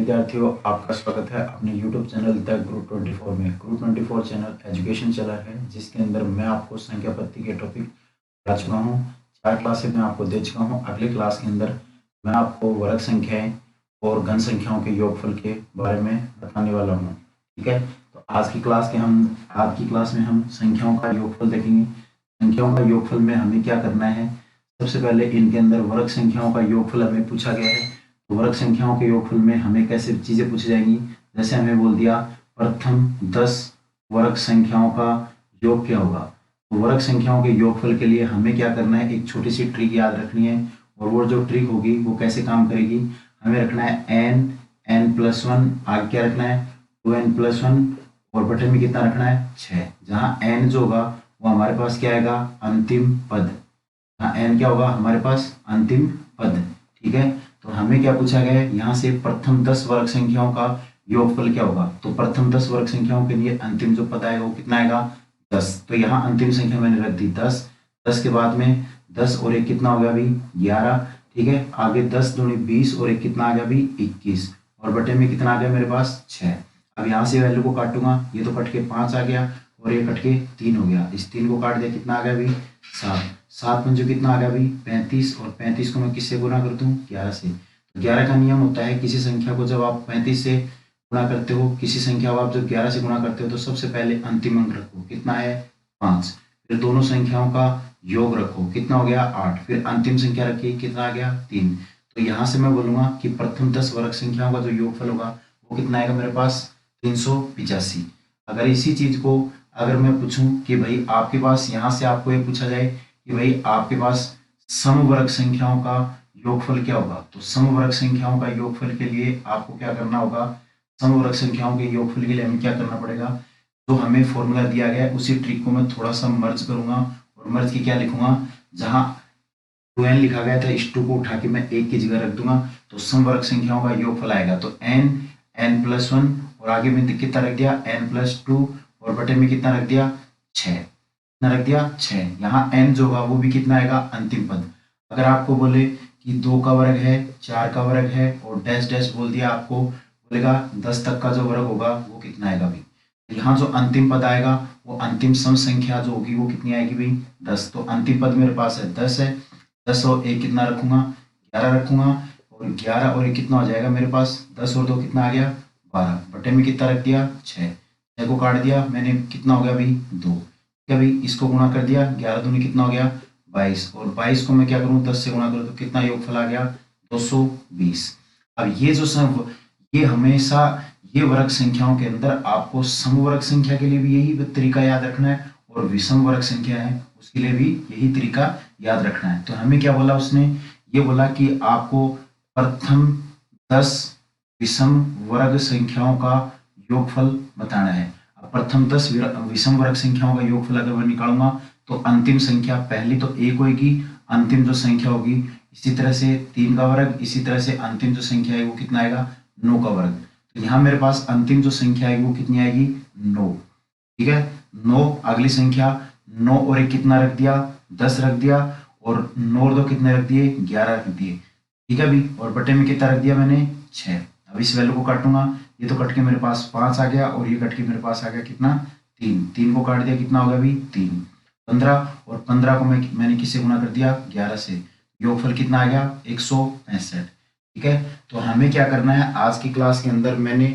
विद्यार्थियों, आपका स्वागत है अपने YouTube चैनल द ग्रुप 24 में। ग्रुप 24 चैनल एजुकेशन चैनल है जिसके अंदर मैं आपको संख्या पद्धति के टॉपिक पढ़ा चुका हूँ। 4 क्लासें मैं आपको दे चुका हूँ। अगले क्लास के अंदर मैं आपको वर्ग संख्याएं और घन संख्याओं के योगफल के बारे में बताने वाला हूँ। ठीक है, तो आज की क्लास में हम संख्याओं का योगफल देखेंगे। संख्याओं का योगफल में हमें क्या करना है, सबसे पहले इनके अंदर वर्ग संख्याओं का योगफल हमें पूछा गया है। तो वर्ग संख्याओं के योगफल में हमें कैसे चीजें पूछी जाएंगी, जैसे हमें बोल दिया प्रथम 10 वर्ग संख्याओं का योग क्या होगा। तो वर्ग संख्याओं के योगफल के लिए हमें क्या करना है, एक छोटी सी ट्रिक याद रखनी है। और वो जो ट्रिक होगी वो कैसे काम करेगी, हमें रखना है n+1, आगे क्या रखना है 2n+1 और बटे में कितना रखना है 6। जहां n जो होगा वो हमारे पास क्या आएगा, अंतिम पद। n क्या होगा हमारे पास, अंतिम पद। ठीक है, तो हमें क्या पूछा गया है, यहाँ से प्रथम 10 वर्ग संख्याओं का योगफल क्या होगा। तो प्रथम 10 वर्ग संख्याओं के लिए अंतिम जो पद आएगा वो कितना आएगा 10। तो यहाँ अंतिम संख्या मैंने रख दी 10। 10 के बाद में 10 और 1 कितना हो गया अभी 11। ठीक है, आगे 10 दूनी 20 और 1 कितना आ गया अभी 21 और बटे में कितना आ गया मेरे पास 6। अब यहाँ से वैल्यू को काटूंगा, ये तो कट के 5 आ गया और ये कट के 3 हो गया। इस 3 को काट दिया, कितना आ गया अभी 7। 7 में जो कितना आ गया अभी 35 और 35 को मैं किससे गुना कर दूं 11 से। 11 का नियम होता है, किसी संख्या को जब आप 35 से गुणा करते हो, किसी संख्या को आप जब 11 से गुणा करते हो तो सबसे पहले अंतिम अंक रखो, कितना है 5। फिर दोनों संख्याओं का योग रखो, कितना हो गया 8। फिर अंतिम संख्या रखी, कितना आ गया 3। तो यहाँ से मैं बोलूंगा कि प्रथम 10 वर्ग संख्याओं का जो योगफल होगा वो कितना आएगा मेरे पास 385। अगर इसी चीज को अगर मैं पूछूं कि भाई आपके पास, यहाँ से आपको ये पूछा जाए कि भाई आपके पास समवर्ग संख्याओं का योगफल क्या होगा, तो समवर्ग संख्याओं का योगफल के लिए आपको क्या करना होगा, समवर्ग संख्याओं के योगफल के लिए हमें क्या करना पड़ेगा, जो हमें फॉर्मूला दिया गया है उसी ट्रिक को मैं थोड़ा सा मर्ज करूंगा। और मर्ज की क्या लिखूंगा, जहां 2n लिखा गया था इस 2 को उठा के मैं 1 की जगह रख दूंगा, तो समवर्ग संख्याओं का योगफल आएगा तो n+1 और आगे में कितना रख दिया n+2 और बटे में कितना रख दिया 6। कितना रख दिया 6। यहाँ n जो होगा वो भी कितना आएगा अंतिम पद। अगर आपको बोले कि 2 का वर्ग है, 4 का वर्ग है और डैश डैश बोल दिया, आपको बोलेगा 10 तक का जो वर्ग होगा वो कितना आएगा भाई। यहाँ जो अंतिम पद आएगा वो अंतिम सम संख्या जो होगी वो कितनी आएगी भाई 10। तो अंतिम पद मेरे पास है 10 है। 10 और 1 कितना रखूंगा 11 रखूंगा और 11 और 1 कितना हो जाएगा मेरे पास 10 और 2 कितना आ गया 12। बटे में कितना रख दिया 6। 6 को काट दिया मैंने, कितना हो गया भाई 2। ठीक है भाई, इसको गुणा कर दिया, 11 दूनी कितना हो गया 22 और 22 को मैं क्या करूं 10 से गुणा करूं तो कितना योगफल आ गया 220। अब ये जो ये हमेशा ये वर्ग संख्याओं के अंदर आपको समवर्ग संख्या के लिए भी यही तरीका याद रखना है और विषम वर्ग संख्या है उसके लिए भी यही तरीका याद रखना है। तो हमें क्या बोला उसने, ये बोला कि आपको प्रथम 10 विषम वर्ग संख्याओं का योगफल बताना है। अब प्रथम 10 विषम वर्ग संख्याओं का योगफल अगर मैं निकालूंगा तो अंतिम संख्या पहली तो 1 होगी, अंतिम जो संख्या होगी इसी तरह से 3 का वर्ग, इसी तरह से अंतिम जो संख्या है वो कितना आएगा 9 का वर्ग। तो यहाँ मेरे पास अंतिम जो संख्या आएगी वो कितनी आएगी 9। ठीक है, 9। अगली संख्या 9 और 1 कितना रख दिया 10 रख दिया और 9 और 2 कितने रख दिए 11 रख दिए। ठीक है भाई, और बटे में कितना रख दिया मैंने 6। अब इस वैल्यू को काटूंगा, ये तो कट के मेरे पास 5 आ गया और ये कट के मेरे पास आ गया कितना 3। 3 को काट दिया, कितना होगा अभी 3। 15 और 15 को मैंने किससे गुणा कर दिया 11 से। योगफल कितना आ गया 165। ठीक है, तो हमें क्या करना है, आज की क्लास के अंदर मैंने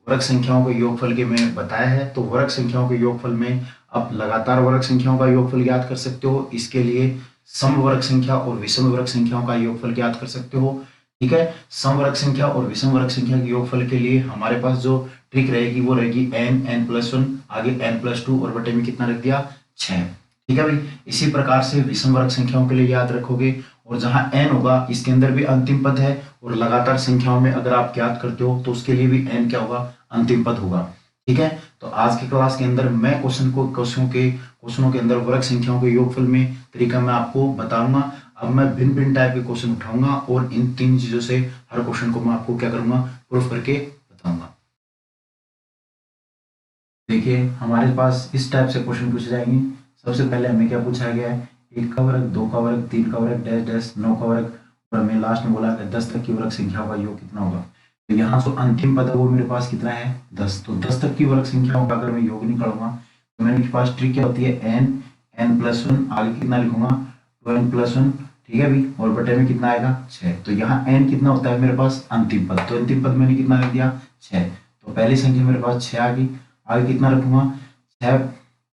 वर्ग संख्याओं के योगफल के में बताया है। तो वर्ग संख्याओं के योगफल में आप लगातार वर्ग संख्याओं का योगफल याद कर सकते हो, इसके लिए समवर्ग संख्या और विषम वर्ग संख्याओं का योगफल याद कर सकते हो। ठीक है, समवर्ग संख्या और विषम वर्ग संख्या के योगफल के लिए हमारे पास जो ट्रिक रहेगी वो रहेगी n+1 आगे n+2 और बटे में कितना रख दिया 6। ठीक है भाई, इसी प्रकार से विषम वर्ग संख्याओं के लिए याद रखोगे और जहां n होगा इसके अंदर भी अंतिम पद है और लगातार संख्याओं में अगर आप याद करते हो तो उसके लिए भी n क्या होगा अंतिम पद होगा। ठीक है, तो आज की क्लास के अंदर मैं क्वेश्चनों के अंदर वर्ग संख्याओं के योगफल में तरीका मैं आपको बताऊंगा। अब मैं भिन्न भिन्न टाइप के क्वेश्चन उठाऊंगा और इन 3 चीजों से हर क्वेश्चन को मैं आपको क्या करूंगा प्रूफ करके बताऊंगा। देखिए हमारे पास इस टाइप से क्वेश्चन पूछे जाएंगे। सबसे पहले हमें क्या पूछा गया है, 1 का वर्ग, 2 का वर्ग, 3 का वर्ग, डैश डैश 9 का वर्ग और हमें लास्ट में बोला है 10 तक की वर्ग संख्याओं का योग कितना होगा। तो यहाँ जो अंतिम पद है वो मेरे पास कितना है 10। तो 10 तक की वर्ग संख्याओं का अगर मैं योग निकालूंगा तो मेरे पास ट्रिक क्या होती है n+1, आगे कितना लिखूंगा 2n+1, ठीक है भाई, और बटे में कितना आएगा 6। तो यहाँ n कितना होता है मेरे पास अंतिम पद, तो अंतिम पद मैंने कितना रख दिया 6। तो पहली संख्या मेरे पास 6 आ गई, आगे कितना रखूंगा 6।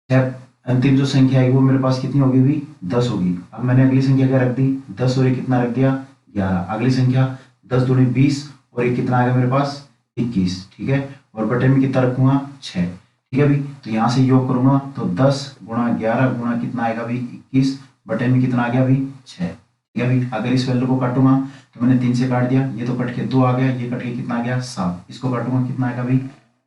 6 अंतिम जो संख्या है वो मेरे पास कितनी होगी भी 10 होगी। अब मैंने अगली संख्या क्या रख दी 10 और ये कितना रख दिया 11। अगली संख्या 10 दूनी 20 और ये कितना आ गया मेरे पास 21, ठीक है, और बटे में कितना रखूंगा 6, ठीक है भाई। तो यहाँ से योग करूंगा तो 10 गुणा 11 गुणा कितना आएगा भाई 21, बटे में कितना आ गया भाई 6, ठीक है भाई। अगर इस वैल्यू को काटूंगा तो मैंने 3 से काट दिया, ये तो कट के 2 आ गया, ये कट के कितना आ गया 7, इसको काटूंगा कितना आएगा भाई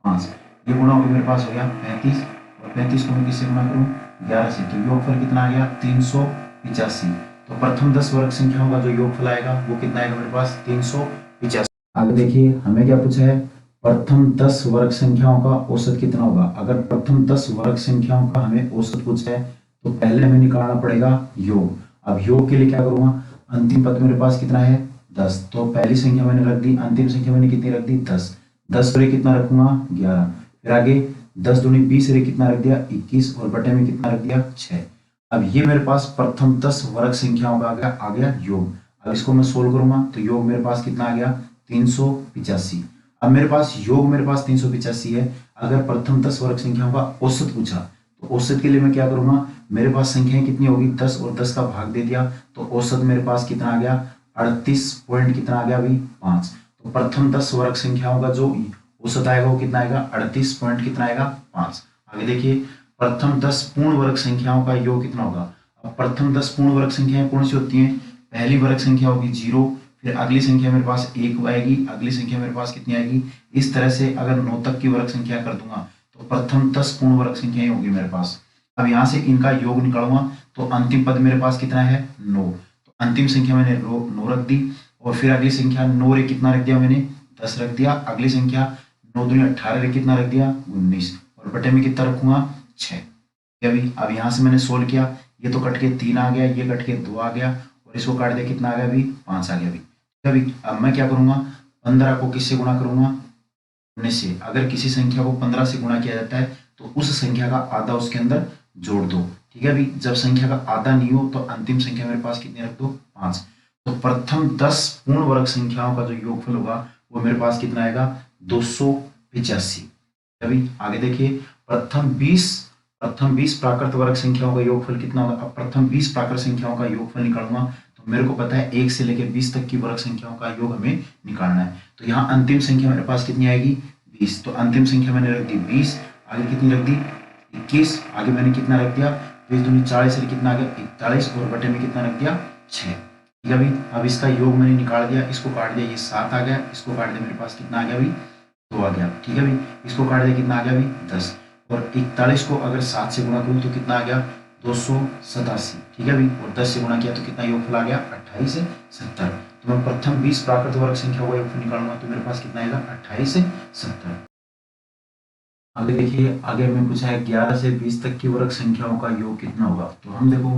5, ये गुणा होकर मेरे पास हो गया 35, और 35 को मैं किससे गुणा करूँ 11 से, तो योगफल कितना आ गया 385। तो प्रथम 10 वर्ग संख्याओं का जो योगफल आएगा वो कितना आएगा मेरे पास 385। आगे देखिए हमें क्या पूछा है, प्रथम 10 वर्ग संख्याओं का औसत कितना होगा। अगर प्रथम 10 वर्ग संख्याओं का हमें औसत पूछा है तो पहले हमें निकालना पड़ेगा योग। अब योग के लिए क्या करूंगा, अंतिम पद मेरे पास कितना है 10, तो पहली संख्या मैंने रख दी, अंतिम संख्या मैंने कितनी रख दी 10। 10 और कितना रखूंगा 11, फिर आगे 10 दूनी 20 रे कितना रख दिया 21, और बटे में कितना रख दिया 6। अब ये मेरे पास प्रथम 10 वर्ग संख्याओं का आ गया योग। अब इसको मैं सोल्व करूंगा तो योग मेरे पास कितना आ गया 385। अब मेरे पास योग मेरे पास 385 है। अगर प्रथम 10 वर्ग संख्याओं का औसत पूछा तो औसत के लिए मैं क्या करूंगा, मेरे पास संख्याएं कितनी होगी 10 और 10 का भाग दे दिया, तो औसत मेरे पास कितना आ गया 38 पॉइंट कितना आ गया भाई 5। तो प्रथम 10 वर्ग संख्याओं का जो औसत आएगा वो कितना आएगा 38 पॉइंट कितना आएगा 5। आगे देखिए प्रथम 10 पूर्ण वर्ग संख्याओं का योग कितना होगा। अब प्रथम 10 पूर्ण वर्ग संख्याएं कौन सी होती हैं, पहली वर्ग संख्या होगी 0, फिर अगली संख्या मेरे पास 1 आएगी, अगली संख्या मेरे पास कितनी आएगी, इस तरह से अगर 9 तक की वर्ग संख्या कर दूंगा तो प्रथम 10 पूर्ण वर्ग संख्याएं होगी मेरे पास। अब यहाँ से इनका योग निकालूंगा तो अंतिम पद मेरे पास कितना है 9, तो अंतिम संख्या मैंने 9 रख दी, और फिर अगली संख्या 9 रे कितना रख दिया मैंने 10 रख दिया, अगली संख्या 9 दूनी 18 रे कितना रख दिया 19, और बटे में कितना रखूंगा 6। अभी अब यहाँ से मैंने सोल्व किया, ये तो कट के 3 आ गया, ये कट के 2 आ गया, और इसको काट दिया कितना आ गया अभी 5 आ गया अभी। अभी अब मैं क्या करूंगा 15 को किससे गुणा करूंगा 19 से। अगर किसी संख्या को 15 से गुणा किया जाता है तो उस संख्या का आधा उसके अंदर जोड़ दो, ठीक है अभी। जब संख्या का आधा नहीं हो तो अंतिम संख्या मेरे पास कितनी रख दो 5। तो प्रथम 10 पूर्ण वर्ग संख्याओं का जो योगफल होगा वो मेरे पास कितना आएगा 285। अभी आगे देखिए प्रथम 20 प्राकृत वर्ग संख्याओं का योगफल कितना होगा। अब प्रथम 20 प्राकृत संख्याओं का योगफल निकालूंगा तो मेरे को पता है 1 से लेकर 20 तक की वर्ग संख्याओं का योग हमें निकालना है। तो यहाँ अंतिम संख्या मेरे पास कितनी आएगी 20, तो अंतिम संख्या मैंने रख दी 20, आगे कितनी रख दी 21, आगे मैंने कितना रख दिया 20 दूनी 40 से कितना आ गया 41, और बटे में कितना रख दिया 6, ठीक है भाई। अब इसका योग मैंने निकाल दिया, इसको काट दिया, ये 7 आ गया, इसको काट दिया मेरे पास कितना आ गया भाई 2 आ गया, ठीक है भाई। इसको काट दिया कितना आ गया भाई 10, और 41 को अगर 7 से गुणा करूँ तो कितना आ गया 287, ठीक है भाई, और 10 से गुणा किया तो कितना योगफल आ गया 28 से 70। तो मैं प्रथम 20 प्राकृत वर्ग संख्या का योगफल निकालूंगा तो मेरे पास कितना आएगा 28 से 70। आगे देखिए आगे हमें पूछा है 11 से 20 तक की वर्ग संख्याओं का योग कितना होगा। तो हम देखो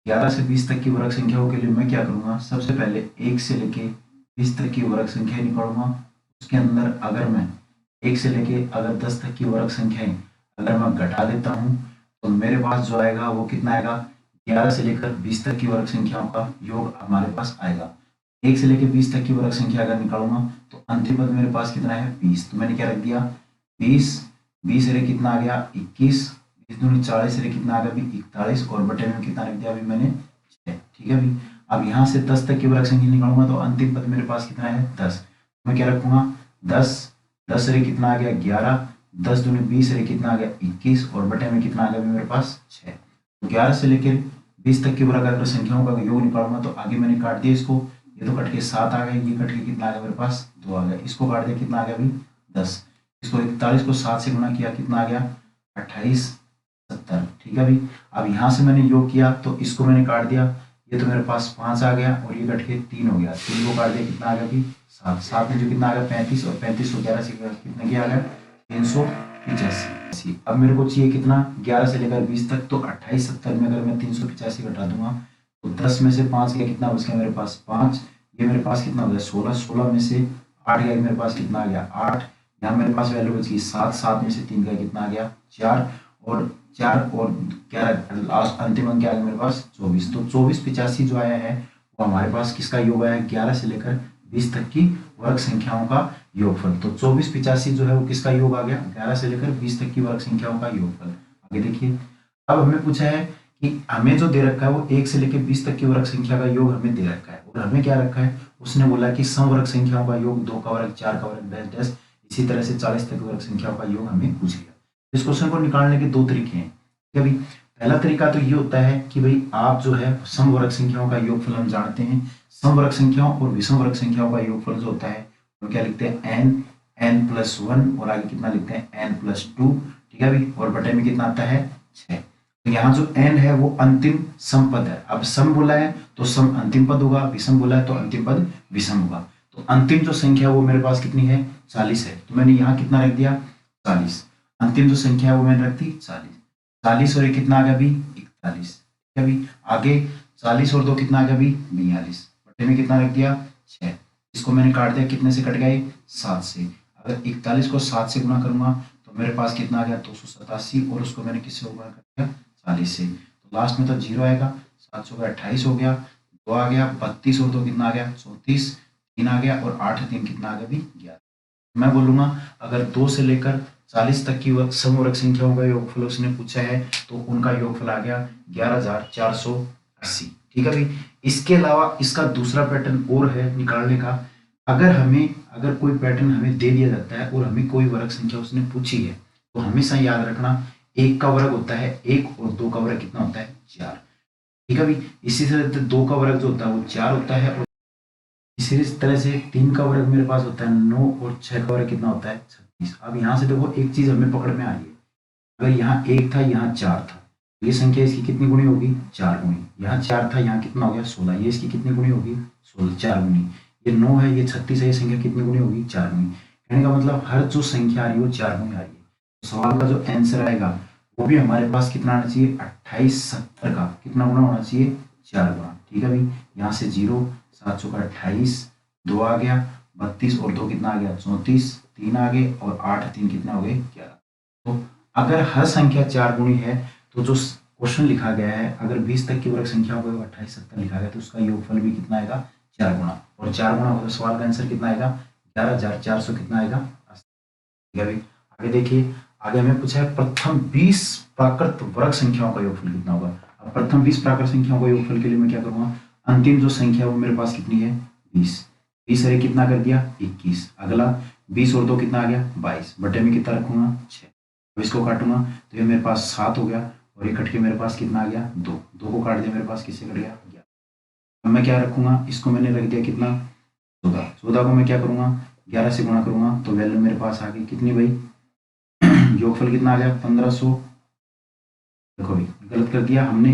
11 से 20 तक की वर्ग संख्याओं के लिए मैं क्या करूंगा, सबसे पहले 1 से लेके 20 तक की वर्ग संख्या निकालूंगा। उसके अंदर अगर मैं 1 से लेके अगर 10 तक की वर्ग संख्याएं अगर मैं घटा देता हूं तो मेरे पास जो आएगा वो कितना आएगा 11 से लेकर 20 तक की वर्ग संख्याओं का योग हमारे पास आएगा। 1 से लेकर 20 तक की वर्ग संख्या अगर निकालूंगा तो अंतिम पद मेरे पास कितना है 20, तो मैंने क्या रख दिया 20 रे कितना आ गया 21, 20 दूनी 40 रे कितना आ गया अभी 41, और बटे में कितना रख दिया अभी मैंने 6, ठीक है अभी। अब यहाँ से 10 तक की वर्ग संख्या निकालूंगा तो अंतिम पद मेरे पास कितना है 10, मैं क्या रखूंगा 10 रे कितना आ गया 11, 10 दूनी 20 रे कितना आ गया 21, और बटे में कितना आ गया मेरे पास 6। तो 11 से लेकर 20 तक की वर्ग अगर संख्याओं का योग निकालूंगा तो आगे मैंने काट दिया इसको, ये तो कट के 7 आ गया, ये कट के कितना आ गया मेरे पास 2 आ गया, इसको काट दिया कितना आ गया अभी 10, इसको 41 को 7 से गुणा किया कितना आ गया 28 70, ठीक है भाई। अब यहाँ से मैंने योग किया तो इसको मैंने काट दिया, ये तो मेरे पास 5 आ गया, और ये कट के 3 हो गया, 3 को काट दिया कितना आ गया अभी 7, 7 में जो कितना आ गया 35, और 35 को 11 से कितना क्या आ गया 385। अब मेरे को चाहिए कितना 11 से लेकर 20 तक, तो 28 70 में अगर मैं 385 घटा दूंगा तो 10 में से 5 गया कितना बच गया मेरे पास 5, ये मेरे पास कितना हो गया 16, 16 में से 8 गया मेरे पास कितना आ गया 8, यहाँ मेरे पास वैल्यू बची 7, 7 में से 3 गया कितना आ गया 4, और 4 और क्या लास्ट अंतिम अंक क्या आ गया मेरे पास 24। तो 2485 जो आया है वो हमारे पास किसका योग आया, 11 से लेकर 20 तक की वर्ग संख्याओं का योगफल। तो 2485 जो है वो किसका योग आ गया, 11 से लेकर 20 तक की वर्ग संख्याओं का योगफल। आगे देखिए, अब हमें पूछा है कि हमें जो दे रखा है वो 1 से लेकर 20 तक की वर्ग संख्या का योग हमें दे रखा है, और हमें क्या रखा है, उसने बोला कि समवर्ग संख्याओं का योग 2 का वर्ग 4 का वर्ग डैश डैश, इसी तरह से 40 तक वर्ग संख्याओं का योग हमें पूछ लिया। इस क्वेश्चन को निकालने के दो तरीके हैं। भाई पहला तरीका तो ये होता है कि भाई आप जो है समवर्ग संख्याओं का योगफल हम जानते हैं, समवर्ग संख्याओं और विषम वर्ग संख्याओं का योगफल जो होता है वो क्या लिखते हैं n+1 और आगे कितना लिखते हैं n+2, ठीक है भाई, और बटे में कितना आता है 6। तो यहाँ जो n है वो अंतिम सम पद है। अब सम बोला है तो सम अंतिम पद होगा, विषम बोला है तो अंतिम पद विषम होगा। तो अंतिम जो संख्या वो मेरे पास कितनी है 40 है, तो मैंने यहाँ कितना रख दिया 40। अंतिम जो संख्या है वो मैंने रख दी 40 और ये कितना आ गया अभी 41, ठीक है अभी। आगे 40 और 2 कितना आ गया अभी 42, बटे में कितना रख दिया 6। इसको मैंने काट दिया, कितने से कट गया 7 से। अगर 41 को 7 से गुणा करूंगा तो मेरे पास कितना आ गया 287, और उसको मैंने किससे गुणा कर दिया 40 से, तो लास्ट में तो 0 आएगा। 7 से 28 हो गया, 2 आ गया 32 और 2 कितना आ गया 34, 3 आ गया और 8 3 कितना आ गया अभी 11। मैं बोलूंगा अगर 2 से लेकर 40 तक की समवर्ग संख्याओं का योगफल उसने पूछा है तो उनका योगफल आ गया 11480, ठीक है भाई। इसके अलावा इसका दूसरा पैटर्न और है निकालने का। अगर कोई पैटर्न हमें दे दिया जाता है और हमें कोई वर्ग संख्या उसने पूछी है तो हमेशा याद रखना 1 का वर्ग होता है 1 और 2 का वर्ग कितना होता है 4, ठीक है भाई। इसी तरह 2 का वर्ग जो होता है वो 4 होता है, और इसी तरह से 3 का वर्ग मेरे पास होता है 9 और 6 का वर्ग कितना होता है 36। अब यहाँ से देखो एक चीज हमें पकड़ में आ रही है, अगर यहाँ 1 था यहाँ 4 था, ये संख्या इसकी कितनी गुणी होगी 4 गुणी। यहाँ 4 था यहाँ कितना हो गया 16, ये इसकी कितनी गुणी होगी 16 4 गुणी। ये 9 है ये 36 है, ये संख्या कितनी गुणी होगी 4 गुणी। कहने का मतलब हर जो संख्या आ रही है वो 4 गुणी आ रही है। तो सवाल का जो आंसर आएगा वो भी हमारे पास कितना आना चाहिए 2870 का कितना गुना होना चाहिए 4 गुना, ठीक है भाई। यहाँ से 0, 7 चौका 28, 2 आ गया 32 और 2 कितना आ गया 34, 3 आ गए और 8 3 कितना हो गए 11। तो अगर हर संख्या 4 गुणी है तो जो क्वेश्चन लिखा गया है अगर 20 तक की वर्ग संख्या को 2870 लिखा गया तो उसका योगफल भी कितना आएगा 4 गुना, और 4 गुना हो तो सवाल का आंसर कितना आएगा 11400 कितना आएगा 80, ठीक है भाई। आगे देखिए, आगे हमें पूछा है प्रथम 20 प्राकृत वर्ग संख्याओं का योगफल कितना होगा। अब प्रथम 20 प्राकृत संख्याओं का योगफल के लिए मैं क्या करूंगा, अंतिम जो संख्या वो मेरे पास कितनी है 20, 20 अरे कितना कर दिया 21। अगला 20 और 2 कितना आ गया 22, बटे में कितना रखूंगा 6। अब इसको काटूंगा तो ये मेरे पास 7 हो गया, और ये कट के मेरे पास कितना आ गया 2, 2 को काट दिया मेरे पास किससे कट गया 11। अब मैं क्या रखूंगा, इसको मैंने रख दिया कितना 14, 14 को मैं क्या करूंगा 11 से गुणा करूंगा तो वैल्यू मेरे पास आ गई कितनी भाई योगफल कितना आ गया 1500। देखो भाई गलत कर दिया हमने,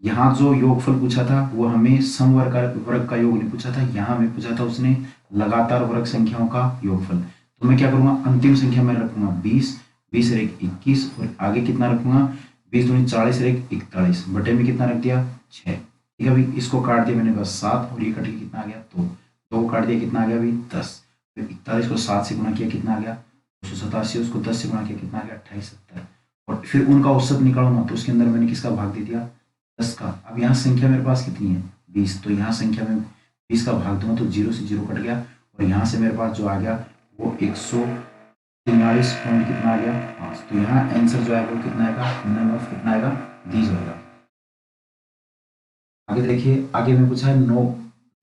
यहाँ जो योगफल पूछा था वो हमें समवर्ग वर्ग का योग नहीं पूछा था, यहाँ हमें पूछा था उसने लगातार वर्ग संख्याओं का योगफल। तो मैं क्या करूंगा अंतिम संख्या में रखूंगा 20, 20 रेख 21 और आगे कितना रखूंगा 20 दूनी 40 रेख 41, बटे में कितना रख दिया 6, ठीक है भाई। इसको काट दिया मैंने बस 7 और ये कट के कितना आ गया 2, 2 को काट दिया कितना आ गया भाई 10, फिर 41 को 7 से गुणा किया कितना आ गया 287, उसको 10 से गुणा किया कितना आ गया 2870, और फिर उनका औसत निकालूंगा तो उसके अंदर मैंने किसका भाग दे दिया 10 का। अब यहाँ संख्या मेरे पास कितनी है 20, तो यहाँ संख्या में 20 का भाग दूंगा तो 0 से 0 कट गया, और यहाँ से मेरे पास जो आ गया वो 143 पॉइंट कितना आ गया 5। तो यहाँ आंसर जो है वो कितना आएगा नन ऑफ कितना आएगा 20 होगा। आगे देखिए, आगे में पूछा है 9,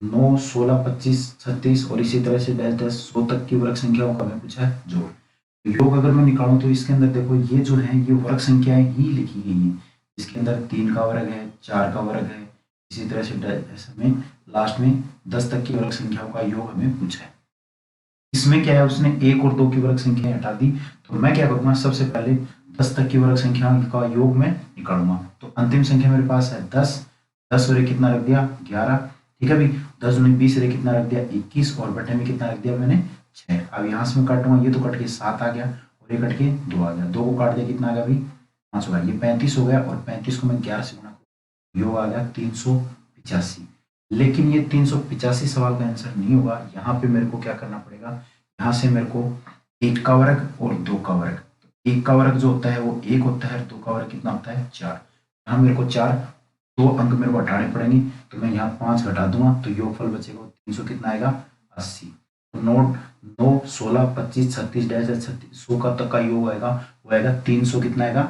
9, 16, 25, 36 और इसी तरह से डैश डैश 100 तक की वर्ग संख्याओं का हमें पूछा है जोड़। तो योग अगर मैं निकालूं तो इसके अंदर देखो ये जो है ये वर्ग संख्याएं ही लिखी गई हैं, इसके अंदर 3 का वर्ग है 4 का वर्ग है, इसी तरह से हमें लास्ट में 10 तक की वर्ग संख्याओं का योग हमें पूछा है। इसमें क्या है उसने 1 और 2 की वर्ग संख्या हटा दी, तो मैं क्या करूंगा सबसे पहले 10 तक की वर्ग संख्याओं का योग में निकालूंगा। तो अंतिम संख्या मेरे पास है 10, 10 और कितना रख दिया 11, ठीक है भाई। 10 दूनी 20 रे कितना रख दिया 21 और बटे में कितना रख दिया मैंने 6। अब यहाँ से मैं काटूंगा ये तो कट के 7 आ गया और ये कट के 2 आ गया, 2 को काट दिया कितना आ गया भाई 5 हो गया, ये 35 हो गया और 35 को मैं 11 से गुणा योग आ गया 385। लेकिन ये 385 सवाल का आंसर नहीं होगा। यहाँ पे मेरे को क्या करना पड़ेगा, यहाँ से मेरे को 1 का वर्ग और 2 का वर्ग, तो 1 का वर्ग जो होता है वो 1 होता है, 2 का वर्ग कितना होता है 4। यहाँ मेरे को 4, 2 अंक मेरे को हटाने पड़ेंगे, तो मैं यहाँ 5 घटा दूंगा तो योगफल बचेगा 300 कितना आएगा 80। तो 9 9 16 25 36 डैश 100 का तक का योग आएगा, वो आएगा 300 कितना आएगा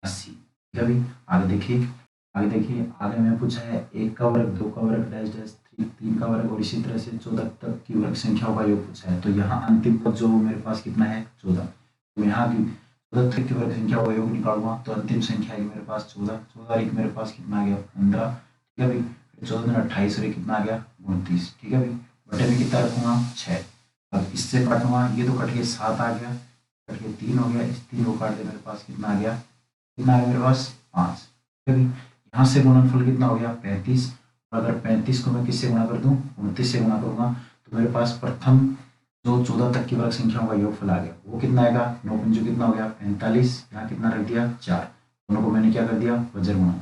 80। ठीक है अभी आगे देखिए आगे में पूछा है 1 का वर्ग 2 का वर्ग डैश डैश 3 का वर्ग और इसी तरह से 14 तक की वर्ग संख्याओं का योग पूछा है। तो यहाँ अंतिम पद जो मेरे पास कितना है 14। तो यहाँ की 14 तक की वर्ग संख्या का योग निकालूंगा तो अंतिम संख्या आएगी मेरे पास 14। 14 एक मेरे पास कितना आ गया 15। ठीक है भाई, 14 28 और कितना आ गया 29। ठीक है भाई, बटे में कितना रखूंगा 6। अब इससे काटूंगा, ये तो कट के 7 आ गया, कट के 3 हो गया, इस 3 को काट दे मेरे पास कितना आ गया मेरे पास 5। ठीक है भाई, यहाँ से गुणनफल कितना हो गया 35। और अगर 35 को मैं किससे गुणा कर दूं 29 से गुणा करूंगा तो मेरे पास प्रथम जो 14 तक की वर्ग संख्याओं का योगफल आ गया वो कितना आएगा 9 पंजों कितना हो गया 45। यहाँ कितना रख दिया 4, दोनों को मैंने क्या कर दिया वज्र गुणा।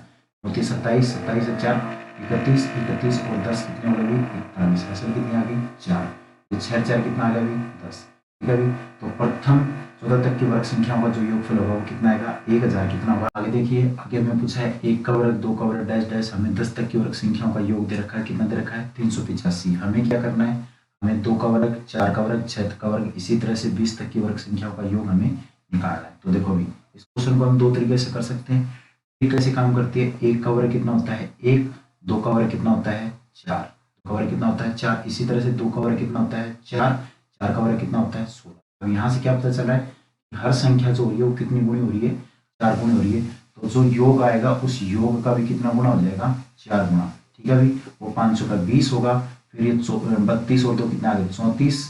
29 27 27 से 4 31 31 और 10 कितने हो गए 41। असल कितनी आ गई 4, ये 6 4 कितना आ गया 10। ठीक है भाई, तो प्रथम 14 तक की वर्ग संख्याओं का जो योगफल होगा वो कितना आएगा 1000 कितना होगा। आगे देखिए आगे में पूछा है 1 का वर्ग 2 का वर्ग डैश डैश, हमें 10 तक की वर्ग संख्याओं का योग दे रखा है, कितना दे रखा है 385। हमें क्या करना है, हमें 2 का वर्ग 4 का वर्ग 6 का वर्ग इसी तरह से 20 तक की वर्ग संख्याओं का योग हमें निकालना है। तो देखो अभी इस क्वेश्चन को हम दो तरीके से कर सकते हैं। एक कैसे काम करती है, 1 का वर्ग कितना होता है 1, 2 का वर्ग कितना होता है 4, 2 का वर्ग कितना होता है 4, इसी तरह से 2 का वर्ग कितना होता है 4, 4 का वर्ग कितना होता है 16। अब यहाँ से क्या पता चला है कि हर संख्या जो हो रही है वो कितनी गुणी हो रही है 4 गुणी हो रही है। तो जो योग आएगा उस योग का भी कितना गुना हो जाएगा 4 गुना। ठीक है भाई, वो 500 का 20 होगा, फिर ये 32 और 2 कितना आ गए 34,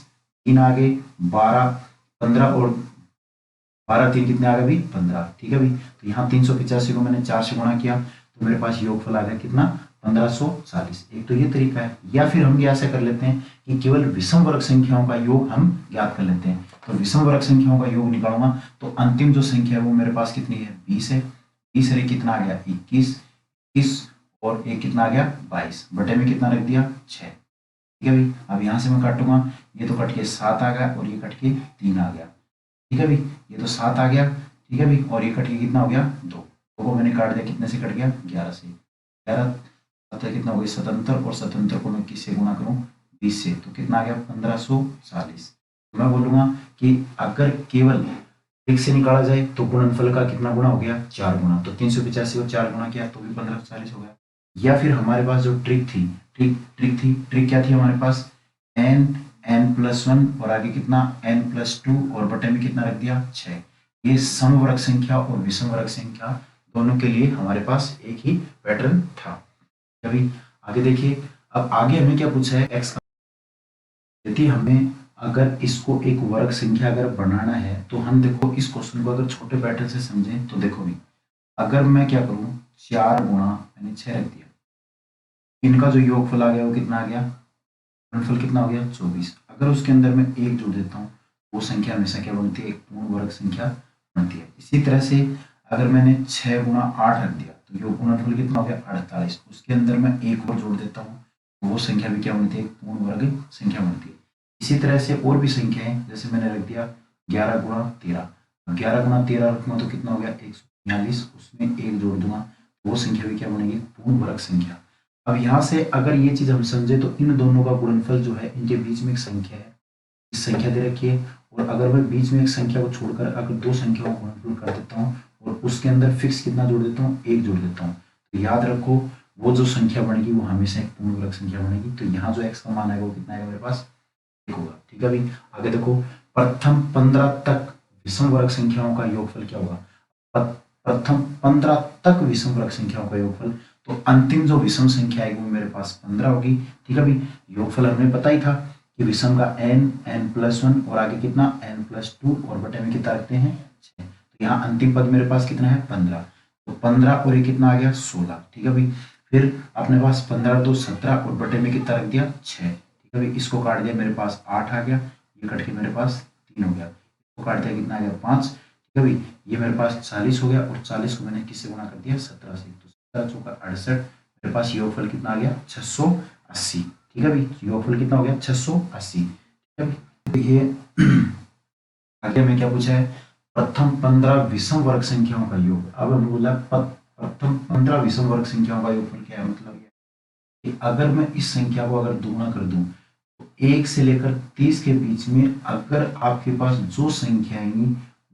3 आ गए 12 15 और 12 3 कितने आ गए भाई 15। ठीक है भाई, तो यहाँ 385 को मैंने 4 से गुणा किया तो मेरे पास योगफल आ गया कितना 1540। एक तो ये तरीका है, या फिर हम ऐसा कर लेते हैं कि केवल विषम वर्ग संख्याओं का योग हम ज्ञात कर लेते हैं। तो विषम वर्ग संख्याओं का योग निकालूंगा तो अंतिम जो संख्या है वो मेरे पास कितनी है 20 है। 20 है कितना आ गया 21, 21 और एक कितना आ गया 22, बटे में कितना रख दिया 6। ठीक है भाई, अब यहाँ से मैं काटूंगा, ये तो कट के 7 आ गया और ये कट के 3 आ गया। ठीक है भाई, ये तो 7 आ गया। ठीक है भाई, और ये कट के कितना हो गया 2, 2 को मैंने काट दिया, कितने से कट गया 11 से। 11 अतः कितना हो गया 77 और 77 को मैं किससे गुणा करूं 20 से, तो कितना आ गया 1540। तो मैं बोलूंगा कि अगर केवल एक से निकाला जाए तो गुणनफल का कितना गुना हो गया 4 गुना। तो 385 को 4 गुना किया तो भी 1540 हो गया। या फिर हमारे पास जो ट्रिक क्या थी हमारे पास n+1 और आगे कितना n+2 और बटे में कितना रख दिया 6। ये समवर्ग संख्या और विषम वर्ग संख्या दोनों के लिए हमारे पास एक ही पैटर्न था। अभी आगे देखिए, अब आगे हमें क्या पूछा है x का। यदि हमें अगर इसको एक वर्ग संख्या अगर बनाना है तो हम देखो इस क्वेश्चन को अगर छोटे पैटर्न से समझें तो देखो भी, अगर मैं क्या करूं 4 गुणा मैंने 6 रख दिया, इनका जो योगफल आ गया वो कितना आ गया गुणनफल कितना हो गया 24। अगर उसके अंदर मैं 1 जोड़ देता हूँ वो संख्या हमेशा क्या बनती है एक पूर्ण वर्ग संख्या बनती है। इसी तरह से अगर मैंने 6 गुणा 8 रख दिया तो योग गुणनफल कितना हो गया 48, उसके अंदर मैं 1 और जोड़ देता हूँ तो वो संख्या भी क्या बनती है एक पूर्ण वर्ग संख्या बनती है। इसी तरह से और भी संख्याएं, जैसे मैंने रख दिया 11 गुणा 13, 11 गुणा 13 रखूंगा तो कितना हो गया 142, उसमें 1 जोड़ दूंगा तो वो संख्या भी क्या बनेगी पूर्ण वर्ग संख्या। अब यहाँ से अगर ये चीज हम समझे तो इन दोनों का गुणनफल जो है इनके बीच में एक संख्या है, इस संख्या दे रखी है, और अगर मैं बीच में एक संख्या को छोड़कर अगर दो संख्याओं को गुणनफल कर देता हूँ और उसके अंदर फिक्स कितना जोड़ देता हूँ 1 जोड़ देता हूँ, तो याद रखो वो जो संख्या बनेगी वो हमेशा एक पूर्ण वर्ग संख्या बनेगी। तो यहाँ जो x का मान आएगा वो कितना आएगा मेरे पास 1 होगा। ठीक है भाई, आगे देखो प्रथम 15 तक विषम वर्ग संख्याओं का योगफल क्या होगा, प्रथम 15 तक विषम वर्ग संख्याओं का योगफल, तो अंतिम जो विषम संख्या आएगी वो मेरे पास 15 होगी। ठीक है भाई, योगफल हमें पता ही था कि विषम का n+1 और आगे कितना n+2 और बटे में कितना रखते हैं 6। तो यहाँ अंतिम पद मेरे पास कितना है 15, तो 15 और ये कितना आ गया 16। ठीक है भाई, फिर अपने पास 15 2 17 और बटे में कितना रख दिया 6। ठीक है भाई, इसको काट दिया मेरे पास 8 आ गया, ये कट के मेरे पास 3 हो गया, इसको काट दिया कितना आ गया 5। ठीक है भाई, ये मेरे पास 40 हो गया और 40 को मैंने किससे गुणा कर दिया 17 से, तो 17 चौका 68, मेरे पास योगफल कितना आ गया 680। 80। ठीक है भाई, योगफल कितना हो गया 680। ठीक है भाई, देखिए आगे हमें क्या पूछा है, प्रथम 15 विषम वर्ग संख्याओं का योग। अब हमें बोला प्रथम 15 विषम वर्ग संख्याओं का योगफल क्या है, मतलब ये कि अगर मैं इस संख्या को अगर दुगुना कर दूं तो 1 से लेकर 30 के बीच में अगर आपके पास जो संख्या आएंगी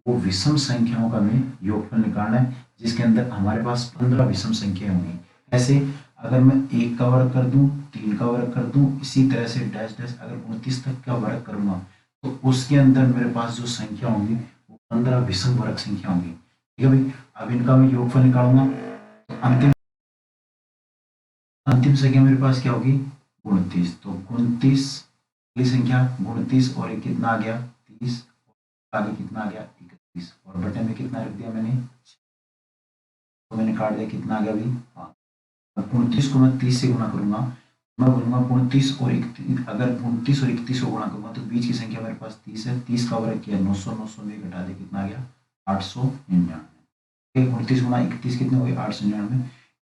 वो विषम संख्याओं का हमें योगफल निकालना है, जिसके अंदर हमारे पास 15 विषम संख्याएं होंगी। ऐसे अगर मैं 1 का वर्ग कर दूं, 3 का वर्ग कर दूं, इसी तरह से डैश डैश अगर 29 तक का वर्ग करूंगा तो उसके अंदर मेरे पास जो संख्या होंगी वो 15 विषम वर्ग संख्या होंगी। ठीक है भाई, अब इनका मैं योगफल निकालूंगा तो अंतिम अंतिम संख्या मेरे पास क्या होगी 29। तो 29 अगली संख्या 29 और एक कितना आ गया 30, आगे कितना आ गया 31 और बटे में कितना रख दिया मैंने, तो मैंने काट दिया कितना आ गया अभी 5। अब 29 को मैं 30 से गुणा करूंगा, मैं बोलूंगा 29 और 31, अगर 29 और 31 को गुणा करूंगा तो बीच की संख्या मेरे पास 30 है, 30 का वर्ग किया 900, 900 में घटा दिया कितना आ गया 899। 29 गुणा 31 कितने हो गए 899,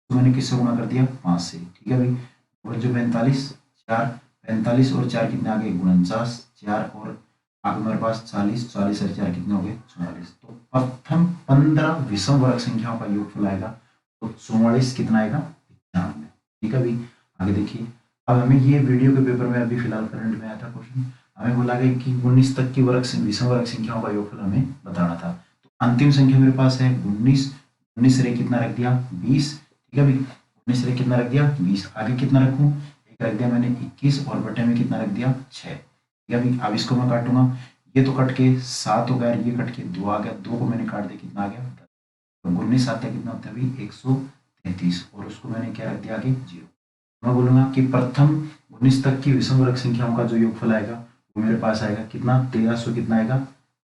तो मैंने किससे गुणा कर दिया 5 से। ठीक है भाई, और जो 45 4 45 और 4 कितने आ गए 49, 4 और आगे हमारे पास 40, 40 और 4 कितने हो गए 44। तो प्रथम 15 विषम वर्ग संख्याओं का योगफल आएगा तो 44 कितना आएगा 95। ठीक है भाई, आगे देखिए, अब हमें ये वीडियो के पेपर में अभी फिलहाल करंट में आया था क्वेश्चन, हमें बोला गया कि 19 तक की विषम वर्ग संख्याओं का योगफल हमें बताना था। तो अंतिम संख्या मेरे पास है 19, 19 से कितना रख दिया 20। ठीक है भाई, 19 से कितना रख दिया 20, आगे कितना रखूं, एक रख दिया मैंने 21 और बटे में कितना रख दिया 6। ठीक है भाई, अब इसको मैं काटूंगा, ये तो कट के 7 हो गया, ये कट के 2 आ गया, 2 को मैंने काट दिया कितना आ गया 10। तो 19 7 कितना होता है भाई 133 और उसको मैंने क्या रख दिया आगे 0। मैं बोलूंगा कि प्रथम 19 तक की विषम वर्ग संख्याओं का जो योगफल आएगा वो मेरे पास आएगा कितना 1300 कितना आएगा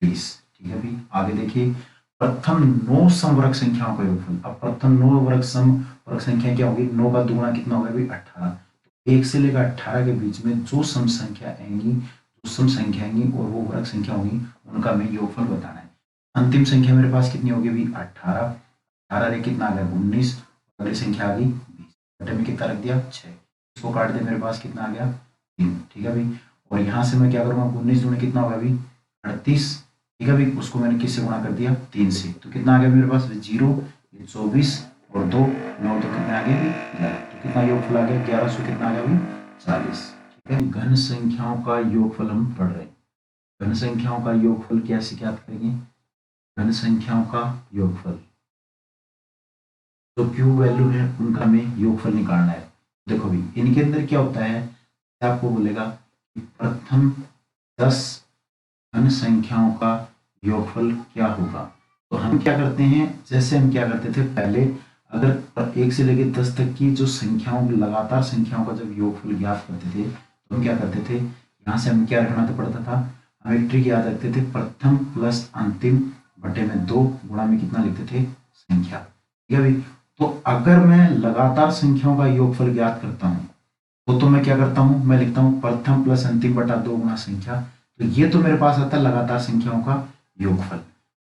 30। ठीक है भाई, आगे देखिए, प्रथम 9 समवर्ग संख्याओं का योगफल। अब प्रथम 9 वर्ग संख्या क्या होगी, 9 का दुगुना कितना होगा भाई 18। तो 1 से लेकर 18 के बीच में जो सम संख्या आएंगी, जो सम संख्या आएंगी और वो वर्ग संख्या होगी, उनका हमें योगफल बताना है। अंतिम संख्या मेरे पास कितनी होगी भाई 18, 18 रे कितना आ गया 19, अगली संख्या आ गई 20, बटे में कितना रख दिया 6, इसको काट दे मेरे पास कितना आ गया 3। ठीक है भाई, और यहाँ से मैं क्या करूँगा 19 दूनी कितना होगा भाई 38। ठीक है भाई, उसको मैंने किससे गुणा कर दिया 3 से, तो कितना आ गया मेरे पास 0, 24 और 2 9, तो कितना आ गया भाई 11। तो कितना योगफल आ गया 1100 कितना आ गया भाई 40। ठीक है, घन संख्याओं का योगफल हम पढ़ रहे हैं। घन संख्याओं का योगफल कैसे ज्ञात करेंगे, घन संख्याओं का योगफल जो क्यू वैल्यू है उनका हमें योगफल निकालना है। देखो भाई, इनके अंदर क्या होता है, आपको बोलेगा कि प्रथम 10 घन संख्याओं का योगफल क्या होगा। तो हम क्या करते हैं, जैसे हम क्या करते थे पहले, अगर 1 से लेकर 10 तक की जो संख्याओं लगातार संख्याओं का जब योगफल ज्ञात करते थे तो हम क्या करते थे, यहाँ से हम क्या रखना तो पड़ता था, हम एक ट्रिक याद रखते थे, प्रथम प्लस अंतिम बटे में 2 गुणा में कितना लिखते थे संख्या। ठीक है भाई, तो अगर मैं लगातार संख्याओं का योगफल ज्ञात करता हूँ तो मैं क्या करता हूँ, मैं लिखता हूँ प्रथम प्लस अंतिम बटा 2 गुणा संख्या। तो ये तो मेरे पास आता है लगातार संख्याओं का योगफल,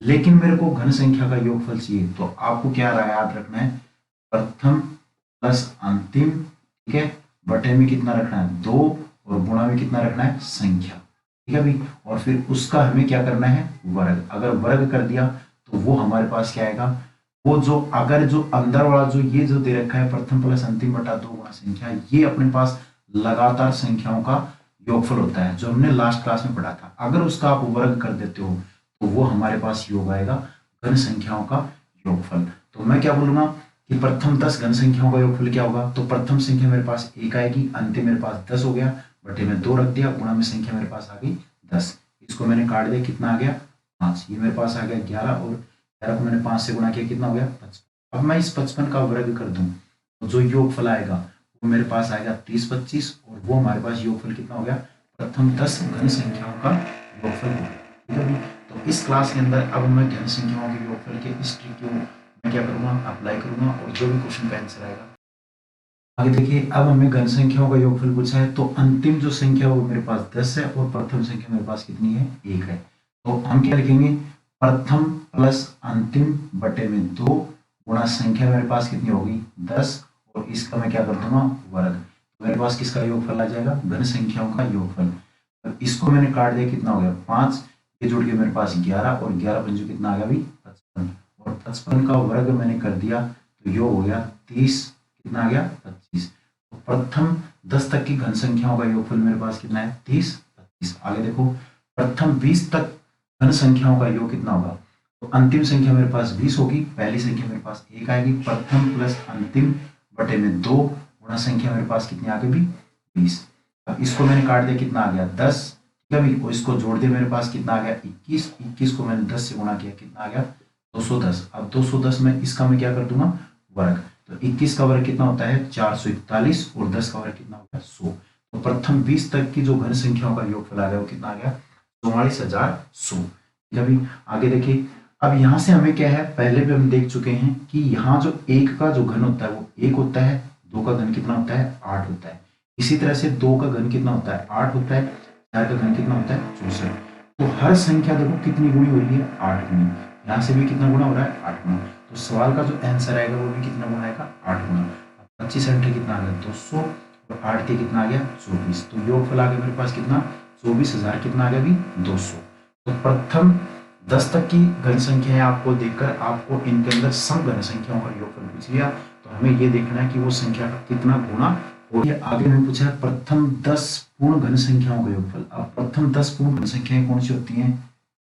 लेकिन मेरे को घन संख्या का योगफल चाहिए, तो आपको क्या याद रखना है, प्रथम प्लस अंतिम, ठीक है, बटे में कितना रखना है 2 और गुणा में कितना रखना है संख्या। ठीक है भाई, और फिर उसका हमें क्या करना है वर्ग। अगर वर्ग कर दिया तो वो हमारे पास क्या आएगा, वो जो अगर जो अंदर वाला जो ये जो दे रखा है प्रथम प्लस अंतिम बटा 2 गुणा संख्या, ये अपने पास लगातार संख्याओं का योगफल होता है जो हमने लास्ट क्लास में पढ़ा था। अगर उसका आप वर्ग कर देते हो तो वो हमारे पास योग आएगा घन संख्याओं का योगफल। तो मैं क्या बोलूंगा कि प्रथम 10 घन संख्याओं का योगफल क्या होगा, तो प्रथम संख्या मेरे पास 1 आएगी, अंतिम मेरे पास 10 हो गया, बटे में 2 रख दिया, गुणा में संख्या मेरे पास आ गई 10, इसको मैंने काट दिया कितना आ गया 5, ये मेरे पास आ गया 11 और 11 को मैंने 5 से गुणा किया कितना हो गया 55। अब मैं इस 55 का वर्ग कर दूं तो जो योगफल आएगा वो मेरे पास आएगा 30 25 और वो हमारे पास योगफल कितना हो गया प्रथम 10 घन संख्याओं का योगफल हो गया। ठीक है भाई, तो इस क्लास के अंदर अब मैं घन संख्याओं के योगफल के इस ट्रिक को मैं क्या करूंगा अप्लाई करूंगा और जो भी क्वेश्चन का आंसर आएगा। आगे देखिए, अब हमें घन संख्याओं का योगफल पूछा है, तो अंतिम जो संख्या वो मेरे पास 10 है और प्रथम संख्या मेरे पास कितनी है 1 है। तो हम क्या लिखेंगे, प्रथम प्लस अंतिम बटे में 2 गुणा संख्या मेरे पास कितनी होगी 10 और इसका मैं क्या कर दूंगा वर्ग। मेरे पास किसका योगफल आ जाएगा, घन संख्याओं का योगफल। अब इसको मैंने काट दिया, कितना हो गया 5, ये जुड़ के मेरे पास 11 और 11 पंजों कितना आ गया अभी 55, और 55 का वर्ग मैंने कर दिया तो योग हो गया 30, कितना आ गया 25। तो प्रथम 10 तक की घन संख्याओं का योगफल मेरे पास कितना है 30 25। आगे देखो प्रथम 20 तक घन संख्याओं का योग कितना होगा, तो अंतिम संख्या मेरे पास 20 होगी, पहली संख्या मेरे पास 1 आएगी, प्रथम प्लस अंतिम बटे में 2 गुणा संख्या मेरे पास कितनी आ गई भी 20। अब इसको मैंने काट दिया, कितना आ गया 10, ठीक है भाई, और इसको जोड़ दिया मेरे पास कितना आ गया 21, 21 को मैंने 10 से गुणा किया, कितना आ गया 210। अब 210 में इसका मैं क्या कर दूंगा वर्ग, तो 21 का वर्ग कितना होता है 441 और 10 का वर्ग कितना होगा 100। तो प्रथम 20 तक की जो घन संख्याओं का योगफल आ गया वो कितना आ गया 44,100। ठीक है भाई, आगे देखिए, अब यहाँ से हमें क्या है, पहले भी हम देख चुके हैं कि यहाँ जो एक का जो घन होता है वो 1 होता है, 2 का घन कितना होता है 8 होता है, इसी तरह से 2 का घन कितना होता है 8 होता है, 4 का घन कितना होता है 64। तो हर संख्या देखो कितनी गुणी हो रही है 8 गुणी, यहाँ से भी कितना गुना हो रहा है 8 गुना। तो सवाल का जो आंसर आएगा वो भी कितना गुना आएगा 8 गुना। 25 अंठे कितना आ गया 200 और 8 के कितना आ गया 24, तो योगफल आ गया मेरे पास कितना 24,000 कितना आ गया अभी 200। तो प्रथम 10 तक की घन संख्या है, आपको देखकर आपको इनके अंदर सम घन संख्याओं का योगफल पूछ लिया, तो हमें ये देखना है कि वो संख्या का कितना गुना। और ये आगे में पूछा है प्रथम 10 पूर्ण घन संख्याओं का योगफल। अब प्रथम 10 पूर्ण घन संख्याएं कौन सी होती हैं,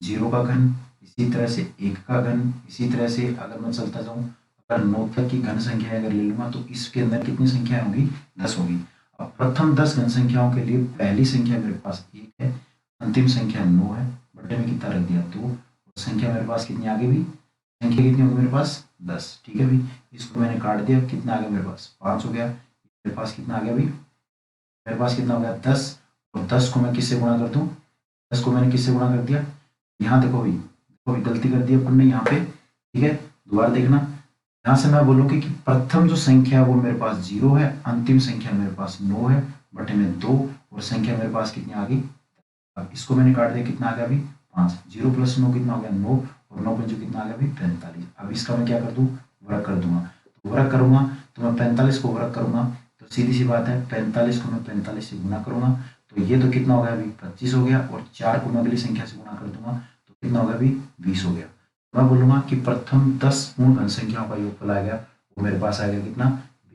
0 का घन, इसी तरह से 1 का घन, इसी तरह से अगर मैं चलता जाऊं, अगर 9 तक की घन संख्या अगर ले लूंगा तो इसके अंदर कितनी संख्याएं होगी 10 होगी। अब प्रथम 10 घन संख्याओं के लिए पहली संख्या मेरे पास 1 है, अंतिम संख्या 9 है, बटे में कितना रख दिया 2, संख्या मेरे पास कितनी आ गई भी, संख्या कितनी होगी मेरे पास 10। ठीक है भाई, इसको मैंने काट दिया, कितना आ गया मेरे पास 5 हो गया, मेरे पास कितना आ गया भाई, मेरे पास कितना हो गया 10, और 10 को मैं किससे गुणा कर दूं, 10 को मैंने किससे गुणा कर दिया, यहाँ देखो भाई, देखो भाई गलती कर दी अपन ने यहाँ पे, ठीक है दोबारा देखना, यहाँ से मैं बोलूंगी कि प्रथम जो संख्या है वो मेरे पास 0 है, अंतिम संख्या मेरे पास 9 है, बटे में 2, और संख्या मेरे पास कितनी आ गई। अब इसको मैंने काट दिया, कितना आ गया अभी 5, 0 प्लस 9 कितना हो गया 9, और 9 पंचों कितना आ गया अभी 45। अब इसका मैं क्या कर दूं वर्ग कर दूंगा, तो वर्ग करूंगा तो मैं 45 को वर्ग करूंगा, तो सीधी सी बात है 45 को मैं 45 से गुना करूंगा, तो ये तो कितना हो गया अभी 25 हो गया, और 4 को मैं अगली संख्या से गुना कर दूंगा तो कितना होगा अभी 20 हो गया। मैं बोलूंगा कि प्रथम 10 पूर्ण घन संख्याओं का योगफल आ गया, वो मेरे पास आ गया कितना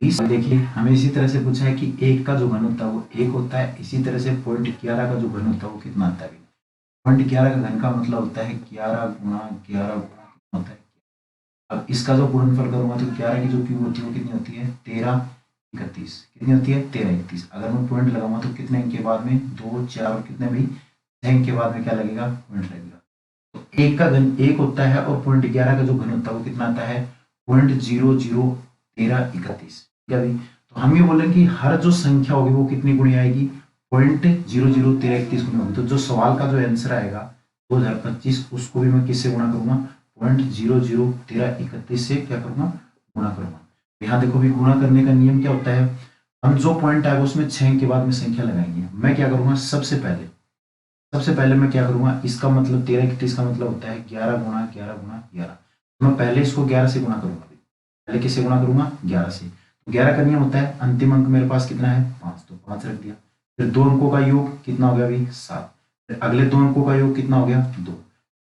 20। देखिए हमें इसी तरह से पूछा है कि 1 का जो घन होता है वो 1 होता है, इसी तरह से पॉइंट 11 का जो घन होता है वो कितना आता है, पॉइंट 11 का घन का मतलब होता है 11 गुणा 11 गुणा होता है। अब इसका जो गुणनफल करूंगा तो 11 की जो क्यूब होती है वो कितनी होती है 13 31, कितनी होती है 13 31। अगर मैं पॉइंट लगाऊंगा तो कितने अंक के बाद में 2 4 और कितने भी 6 अंक के बाद में क्या लगेगा पॉइंट लगेगा। तो 1 का घन 1 होता है, और पॉइंट 11 का जो घन होता है वो कितना आता है 0.0013 31। ठीक है भाई, तो हम ये बोलेंगे कि हर जो संख्या होगी वो कितनी गुणी आएगी 0.001331 गुनी होगी। तो जो सवाल का जो आंसर आएगा 2025 उसको भी मैं किससे गुणा करूंगा 0.001331 से क्या करूंगा गुणा करूंगा। यहाँ देखो भी गुणा करने का नियम क्या होता है, हम जो पॉइंट आएगा उसमें 6 के बाद में संख्या लगाएंगे। मैं क्या करूंगा सबसे पहले मैं क्या करूंगा, इसका मतलब 13 31 का मतलब होता है 11 गुणा 11 गुणा 11, मैं पहले इसको 11 से गुणा करूंगा, पहले किससे गुणा करूंगा 11 से। तो 11 का नियम होता है अंतिम अंक मेरे पास कितना है 5, तो 5 रख दिया, फिर 2 अंकों का योग कितना हो गया अभी 7, फिर अगले 2 अंकों का योग कितना हो गया 2,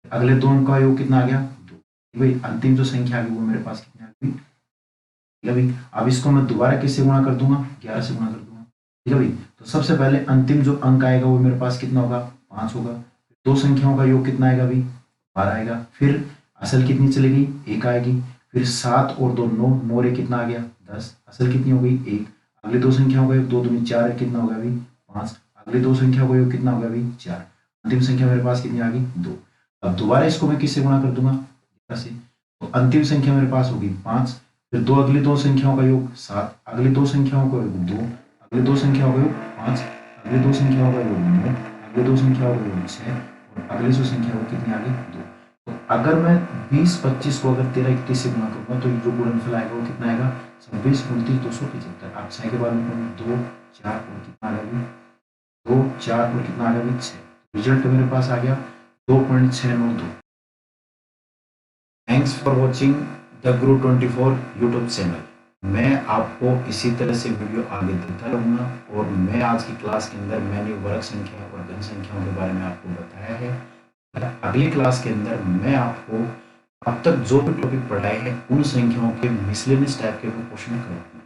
अगले 2 अंकों का योग कितना आ गया 2। भाई अंतिम जो संख्या आ गई वो मेरे पास कितनी आ गई, ठीक है भाई। अब इसको मैं दोबारा किससे गुणा कर दूंगा 11 से गुणा कर दूंगा, ठीक है भाई। तो सबसे पहले अंतिम जो अंक आएगा वो मेरे पास कितना होगा 5 होगा, दो संख्याओं का योग कितना आएगा अभी 12 आएगा, फिर असल कितनी चलेगी 1 आएगी, फिर 7 और 2 9, मोरे कितना आ गया 10, असल कितनी हो गई 1, अगले दो संख्याओं का योग 2 दूनी 4 कितना होगा अभी 5, अगले दो संख्याओं का योग कितना होगा अभी 4, अंतिम संख्या मेरे पास कितनी आ गई 2। अब दोबारा इसको मैं किससे गुणा कर दूंगा 11 से, तो अंतिम संख्या मेरे पास होगी 5, फिर दो अगली दो संख्याओं का योग 7, अगली दो संख्याओं का योग 2, अगली दो संख्याओं का योग 5, अगली दो संख्याओं का योग 9, अगली दो संख्याओं का योग 6, और अगली दो संख्या वो कितनी आ गई 2। तो अगर मैं 20 25 को अगर 13 31 से गुणा करूंगा तो जो गुणनफल आएगा वो कितना आएगा 26 29 275। अब 6 के बाद में 2 4 और कितना आ गया 2 4 और कितना आ गया 6, रिजल्ट मेरे पास आ गया 2.692। Thanks for watching the Guru 24 YouTube channel. मैं आपको इसी तरह से वीडियो आगे देता रहूँगा और मैं आज की क्लास के अंदर मैंने वर्ग संख्या और घन संख्याओं के बारे में आपको बताया है। अगली क्लास के अंदर मैं आपको अब तक जो भी टॉपिक पढ़ाए हैं उन संख्याओं के मिसलेनियस टाइप के क्वेश्चन करूँगा।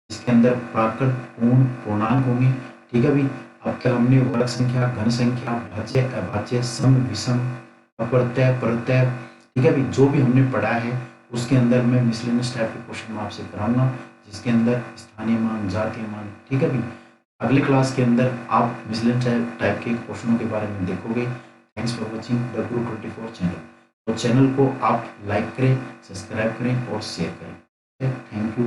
इसके अंदर प्राकृत, पूर्ण, पूर्णांक होंगे। ठीक है भाई। अब तक हमने वर्ग संख्या, घन संख्या, भाज्य, अभाज्य, सम, विषम, अप्रत्यय, प्रत्यय, ठीक है भाई, जो भी हमने पढ़ा है उसके अंदर मैं मिसलेनियस टाइप के क्वेश्चन मैं आपसे कराऊंगा, जिसके अंदर स्थानीय मान, जातीय मान, ठीक है भाई। अगले क्लास के अंदर आप मिसलेनियस टाइप के क्वेश्चनों के बारे में देखोगे। Thanks for watching the Guru 24 channel. तो चैनल को आप लाइक करें, सब्सक्राइब करें और शेयर करें। Thank you.